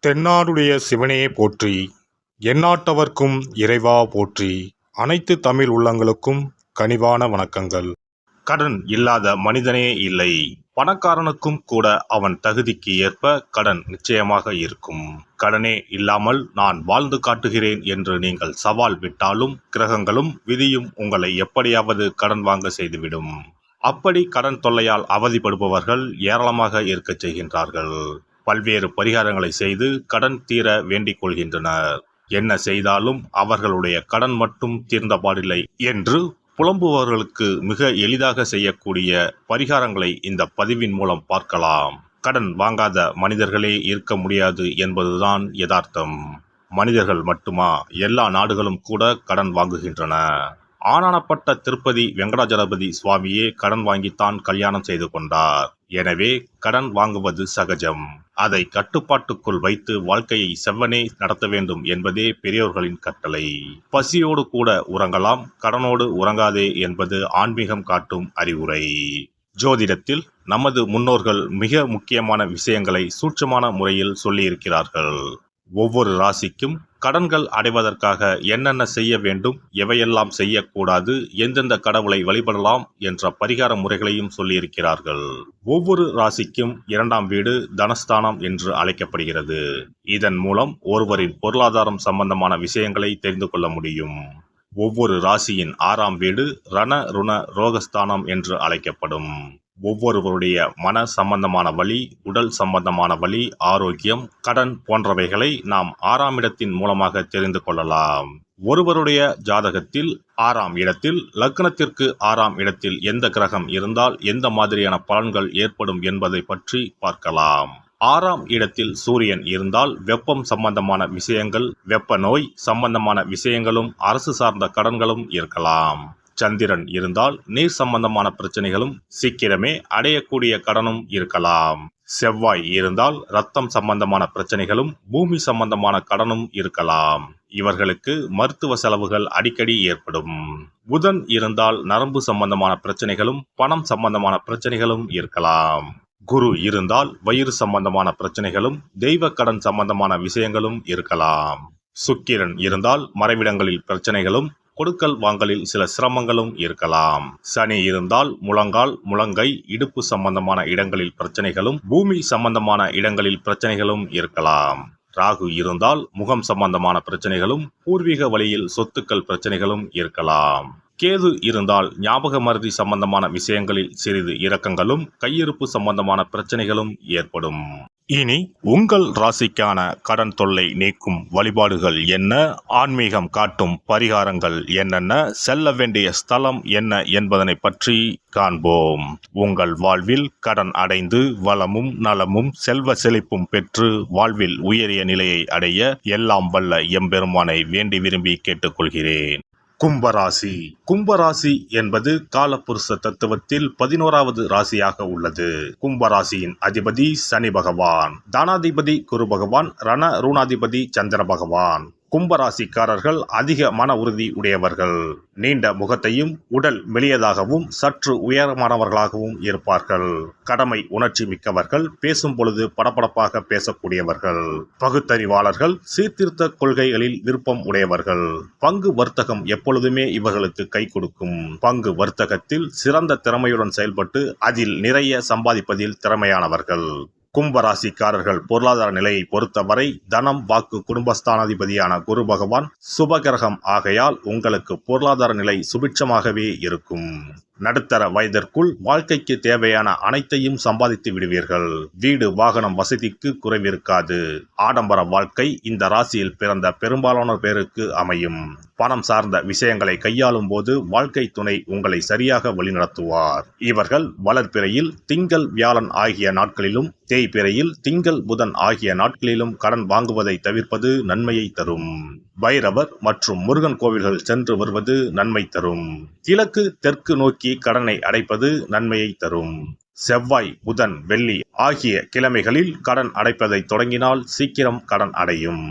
தென்னாடுடைய சிவனே போற்றி, எந்நாட்டவர்க்கும் இறைவா போற்றி. அனைத்து தமிழ் உள்ளங்களுக்கும் கனிவான வணக்கங்கள். கடன் இல்லாத மனிதனே இல்லை. பணக்காரனுக்கும் கூட அவன் தகுதிக்கு ஏற்ப கடன் நிச்சயமாக இருக்கும். கடனே இல்லாமல் நான் வாழ்ந்து காட்டுகிறேன் என்று நீங்கள் சவால் விட்டாலும் கிரகங்களும் விதியும் உங்களை எப்படியாவது கடன் வாங்க செய்துவிடும். அப்படி கடன் தொல்லையால் அவதிப்படுபவர்கள் ஏராளமாக இருக்கச் செய்கின்றார்கள். பல்வேறு பரிகாரங்களை செய்து கடன் தீர வேண்டிக் கொள்கின்றனர். என்ன செய்தாலும் அவர்களுடைய கடன் மட்டும் தீர்ந்தபாடில்லை என்று புலம்புபவர்களுக்கு மிக எளிதாக செய்யக்கூடிய பரிகாரங்களை இந்த பதிவின் மூலம் பார்க்கலாம். கடன் வாங்காத மனிதர்களே இருக்க முடியாது என்பதுதான் யதார்த்தம். மனிதர்கள் மட்டுமா, எல்லா நாடுகளும் கூட கடன் வாங்குகின்றன. ஆனானப்பட்ட திருப்பதி வெங்கடாஜலபதி சுவாமியே கடன் வாங்கித்தான் கல்யாணம் செய்து கொண்டார். எனவே கடன் வாங்குவது சகஜம். அதை கட்டுப்பாட்டுக்குள் வைத்து வாழ்க்கையை செவ்வனே நடத்த வேண்டும் என்பதே பெரியோர்களின் கட்டளை. பசியோடு கூட உறங்கலாம், கடனோடு உறங்காதே என்பது ஆன்மீகம் காட்டும் அறிவுரை. ஜோதிடத்தில் நமது முன்னோர்கள் மிக முக்கியமான விஷயங்களை சூட்சமான முறையில் சொல்லியிருக்கிறார்கள். ஒவ்வொரு ராசிக்கும் கடன்கள் அடைவதற்காக என்னென்ன செய்ய வேண்டும், எவையெல்லாம் செய்யக்கூடாது, எந்தெந்த கடவுளை வழிபடலாம் என்ற பரிகார முறைகளையும் சொல்லியிருக்கிறார்கள். ஒவ்வொரு ராசிக்கும் 2ஆம் வீடு தனஸ்தானம் என்று அழைக்கப்படுகிறது. இதன் மூலம் ஒருவரின் பொருளாதாரம் சம்பந்தமான விஷயங்களை தெரிந்து கொள்ள முடியும். ஒவ்வொரு ராசியின் 6ஆம் வீடு ரண ருண ரோகஸ்தானம் என்று அழைக்கப்படும். ஒவ்வொருவருடைய மன சம்பந்தமான வலி, உடல் சம்பந்தமான வலி, ஆரோக்கியம், கடன் போன்றவைகளை நாம் 6ஆம் இடத்தின் மூலமாக தெரிந்து கொள்ளலாம். ஒருவருடைய ஜாதகத்தில் 6ஆம் இடத்தில் லக்னத்திற்கு 6ஆம் இடத்தில் எந்த கிரகம் இருந்தால் எந்த மாதிரியான பலன்கள் ஏற்படும் என்பதை பற்றி பார்க்கலாம். 6ஆம் இடத்தில் சூரியன் இருந்தால் வெப்பம் சம்பந்தமான விஷயங்கள், வெப்ப நோய் சம்பந்தமான விஷயங்களும், அரசு சார்ந்த கடன்களும் இருக்கலாம். சந்திரன் இருந்தால் நீர் சம்பந்தமான பிரச்சனைகளும், சீக்கிரமே அடையக்கூடிய கடனும் இருக்கலாம். செவ்வாய் இருந்தால் இரத்தம் சம்பந்தமான பிரச்சனைகளும், பூமி சம்பந்தமான கடனும் இருக்கலாம். இவர்களுக்கு மருத்துவ செலவுகள் அடிக்கடி ஏற்படும். புதன் இருந்தால் நரம்பு சம்பந்தமான பிரச்சனைகளும், பணம் சம்பந்தமான பிரச்சனைகளும் இருக்கலாம். குரு இருந்தால் வயிறு சம்பந்தமான பிரச்சனைகளும், தெய்வ கடன் சம்பந்தமான விஷயங்களும் இருக்கலாம். சுக்கிரன் இருந்தால் மறைவிடங்களில் பிரச்சனைகளும், கொடுக்கல் வாங்கலில் சில சிரமங்களும் இருக்கலாம். சனி இருந்தால் முழங்கால், முழங்கை, இடுப்பு சம்பந்தமான இடங்களில் பிரச்சனைகளும், பூமி சம்பந்தமான இடங்களில் பிரச்சனைகளும் இருக்கலாம். ராகு இருந்தால் முகம் சம்பந்தமான பிரச்சனைகளும், பூர்வீக வழியில் சொத்துக்கள் பிரச்சனைகளும் இருக்கலாம். கேது இருந்தால் ஞாபக மறதி சம்பந்தமான விஷயங்களில் சிறிது இரக்கங்களும், கையிருப்பு சம்பந்தமான பிரச்சனைகளும் ஏற்படும். இனி உங்கள் ராசிக்கான கடன் தொல்லை நீக்கும் வழிபாடுகள் என்ன, ஆன்மீகம் காட்டும் பரிகாரங்கள் என்னென்ன, செல்ல வேண்டிய ஸ்தலம் என்ன என்பதனை பற்றி காண்போம். உங்கள் வாழ்வில் கடன் அடைந்து வளமும் நலமும் செல்வ செழிப்பும் பெற்று வாழ்வில் உயரிய நிலையை அடைய எல்லாம் வல்ல எம்பெருமானை வேண்டி விரும்பி கேட்டுக்கொள்கிறேன். கும்பராசி. கும்பராசி என்பது காலபுருஷ தத்துவத்தில் 11வது ராசியாக உள்ளது. கும்பராசியின் அதிபதி சனி பகவான், தனாதிபதி குரு பகவான், ரண ருணாதிபதி சந்திர பகவான். கும்பராசிக்காரர்கள் அதிக மன உறுதி உடையவர்கள். நீண்ட முகத்தையும், உடல் மெலியதாகவும் சற்று உயரமானவர்களாகவும் இருப்பார்கள். கடமை உணர்ச்சி மிக்கவர்கள், பேசும் பொழுது படபடப்பாக பேசக்கூடியவர்கள். பகுத்தறிவாளர்கள், சீர்திருத்த கொள்கைகளில் விருப்பம் உடையவர்கள். பங்கு வர்த்தகம் எப்பொழுதுமே இவர்களுக்கு கை கொடுக்கும். பங்கு வர்த்தகத்தில் சிறந்த திறமையுடன் செயல்பட்டு அதில் நிறைய சம்பாதிப்பதில் திறமையானவர்கள். கும்பராசிக்காரர்கள் பொருளாதார நிலையை பொறுத்தவரை தனம், வாக்கு, குடும்பஸ்தானாதிபதியான குரு பகவான் சுபகிரகம் ஆகையால் உங்களுக்கு பொருளாதார நிலை சுபிட்சமாகவே இருக்கும். நடுத்தர வயதிற்குள் வாழ்க்கைக்கு தேவையான அனைத்தையும் சம்பாதித்து விடுவீர்கள். வீடு வாகனம் வசதிக்கு குறைவிருக்காது. ஆடம்பர வாழ்க்கை இந்த ராசியில் பிறந்த பெரும்பாலான பேருக்கு அமையும். பணம் சார்ந்த விஷயங்களை கையாளும் போது வாழ்க்கை துணை உங்களை சரியாக வழிநடத்துவார். இவர்கள் வளர்பிறையில் திங்கள் வியாழன் ஆகிய நாட்களிலும், தேய்பிறையில் திங்கள் புதன் ஆகிய நாட்களிலும் கடன் வாங்குவதை தவிர்ப்பது நன்மையை தரும். பைரவர் மற்றும் முருகன் கோவில்கள் சென்று வருவது நன்மை தரும். கிழக்கு தெற்கு நோக்கி கடனை அடைப்பது நன்மையை தரும். செவ்வாய், புதன், வெள்ளி ஆகிய கிழமைகளில் கடன் அடைப்பதை தொடங்கினால் சீக்கிரம் கடன் அடையும்.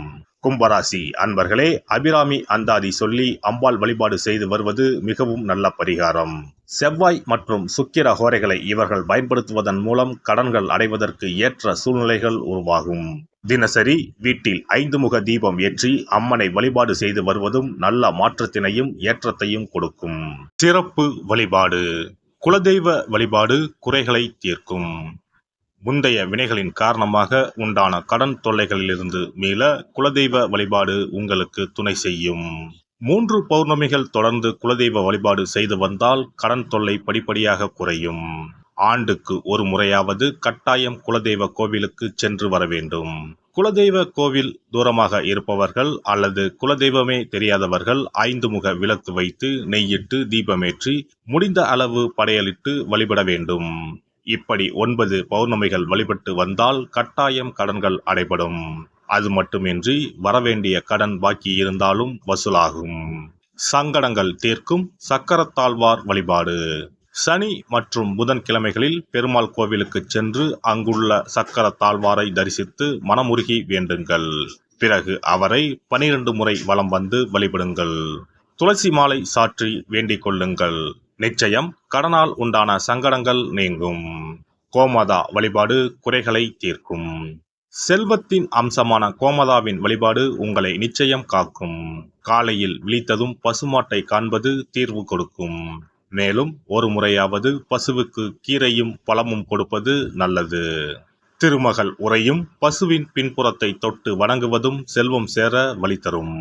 கும்பராசி அன்பர்களே, அபிராமி அந்தாதி சொல்லி அம்பாள் வழிபாடு செய்து வருவது மிகவும் நல்ல பரிகாரம். செவ்வாய் மற்றும் சுக்கிர ஹோரைகளை இவர்கள் பயன்படுத்துவதன் மூலம் கடன்கள் அடைவதற்கு ஏற்ற சூழ்நிலைகள் உருவாகும். தினசரி வீட்டில் 5 முக தீபம் ஏற்றி அம்மனை வழிபாடு செய்து வருவதும் நல்ல மாற்றத்தினையும் ஏற்றத்தையும் கொடுக்கும். சிறப்பு வழிபாடு. குலதெய்வ வழிபாடு குறைகளை தீர்க்கும். முந்தைய வினைகளின் காரணமாக உண்டான கடன் தொல்லைகளிலிருந்து மீள குலதெய்வ வழிபாடு உங்களுக்கு துணை செய்யும். 3 பௌர்ணமிகள் தொடர்ந்து குலதெய்வ வழிபாடு செய்து வந்தால் கடன் தொல்லை படிப்படியாக குறையும். ஆண்டுக்கு ஒரு முறையாவது கட்டாயம் குலதெய்வ கோவிலுக்கு சென்று வர வேண்டும். குலதெய்வ கோவில் தூரமாக இருப்பவர்கள் அல்லது குலதெய்வமே தெரியாதவர்கள் 5 முக விளக்கு வைத்து நெய்யிட்டு தீபமேற்றி முடிந்த அளவு படையலிட்டு வழிபட வேண்டும். இப்படி 9 பௌர்ணமிகள் வழிபட்டு வந்தால் கட்டாயம் கடன்கள் அடைபடும். அது மட்டுமின்றி வரவேண்டிய கடன் பாக்கி இருந்தாலும் வசூலாகும். சங்கடங்கள் தீர்க்கும் சக்கரத்தாழ்வார் வழிபாடு. சனி மற்றும் புதன்கிழமைகளில் பெருமாள் கோவிலுக்கு சென்று அங்குள்ள சக்கரத்தாழ்வாரை தரிசித்து மனமுருகி வேண்டுங்கள். பிறகு அவரை 12 முறை வலம் வந்து வழிபடுங்கள். துளசி மாலை சாற்றி வேண்டிக் கொள்ளுங்கள். நிச்சயம் கடனால் உண்டான சங்கடங்கள் நீங்கும். கோமாதா வழிபாடு குறைகளை தீர்க்கும். செல்வத்தின் அம்சமான கோமாதாவின் வழிபாடு உங்களை நிச்சயம் காக்கும். காலையில் விழித்ததும் பசுமாட்டை காண்பது தீர்வு கொடுக்கும். மேலும் ஒரு முறையாவது பசுவுக்கு கீரையும் பழமும் கொடுப்பது நல்லது. திருமகள் உரையும் பசுவின் பின்புறத்தை தொட்டு வணங்குவதும் செல்வம் சேர வழி தரும்.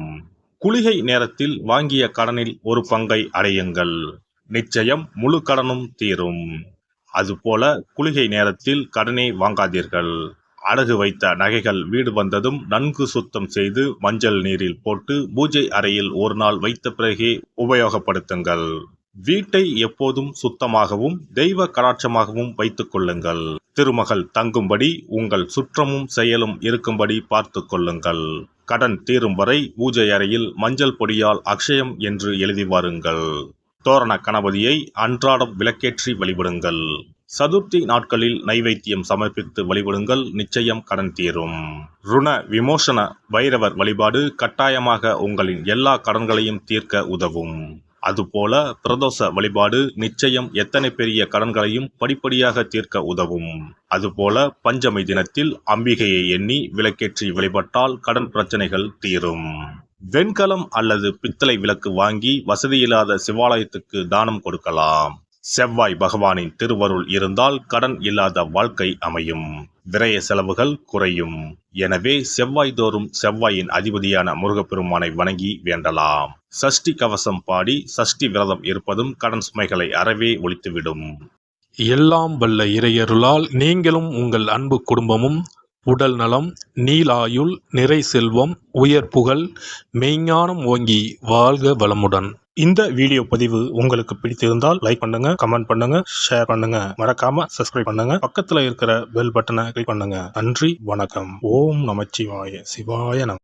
குளிகை நேரத்தில் வாங்கிய கடனில் ஒரு பங்கை அடையுங்கள். நிச்சயம் முழு கடனும் தீரும். அதுபோல குளிகை நேரத்தில் கடனே வாங்காதீர்கள். அடகு வைத்த நகைகள் வீடு வந்ததும் நன்கு சுத்தம் செய்து மஞ்சள் நீரில் போட்டு பூஜை அறையில் ஒரு நாள் வைத்த பிறகே உபயோகப்படுத்துங்கள். வீட்டை எப்போதும் சுத்தமாகவும் தெய்வ கடாட்சமாகவும் வைத்துக் கொள்ளுங்கள். திருமகள் தங்கும்படி உங்கள் சுற்றமும் செயலும் இருக்கும்படி பார்த்து கொள்ளுங்கள். கடன் தீரும் வரை பூஜை அறையில் மஞ்சள் பொடியால் அக்ஷயம் என்று எழுதி வாருங்கள். தோரண கணபதியை அன்றாடம் விளக்கேற்றி வழிபடுங்கள். சதுர்த்தி நாட்களில் நைவேத்தியம் சமர்ப்பித்து வழிபடுங்கள். நிச்சயம் கடன் தீரும். ருண விமோசன பைரவர் வழிபாடு கட்டாயமாக உங்களின் எல்லா கடன்களையும் தீர்க்க உதவும். அதுபோல பிரதோஷ வழிபாடு நிச்சயம் எத்தனை பெரிய கடன்களையும் படிப்படியாக தீர்க்க உதவும். அதுபோல பஞ்சமி தினத்தில் அம்பிகையை எண்ணி விளக்கேற்றி வழிபட்டால் கடன் பிரச்சனைகள் தீரும். வெண்கலம் அல்லது பித்தளை விளக்கு வாங்கி வசதியில்லாத சிவாலயத்துக்கு தானம் கொடுக்கலாம். செவ்வாய் பகவானின் திருவருள் இருந்தால் கடன் இல்லாத வாழ்க்கை அமையும். விரய செலவுகள் குறையும். எனவே செவ்வாய் தோறும் செவ்வாயின் அதிபதியான முருகப்பெருமானை வணங்கி வேண்டலாம். சஷ்டி கவசம் பாடி சஷ்டி விரதம் இருப்பதும் கடன் சுமைகளை அறவே ஒழித்துவிடும். எல்லாம் வல்ல இறையருளால் நீங்களும் உங்கள் அன்பு குடும்பமும் உடல் நலம், நீலாயுள், நிறை செல்வம், உயர் புகழ், மெய்ஞானம் ஓங்கி வாழ்க வளமுடன். இந்த வீடியோ பதிவு உங்களுக்கு பிடித்திருந்தால் லைக் பண்ணுங்க, கமெண்ட் பண்ணுங்க, ஷேர் பண்ணுங்க. மறக்காம சப்ஸ்கிரைப் பண்ணுங்க. பக்கத்துல இருக்கிற பெல் பட்டனை கிளிக் பண்ணுங்க. நன்றி, வணக்கம். ஓம் நமச்சிவாய. சிவாய நம.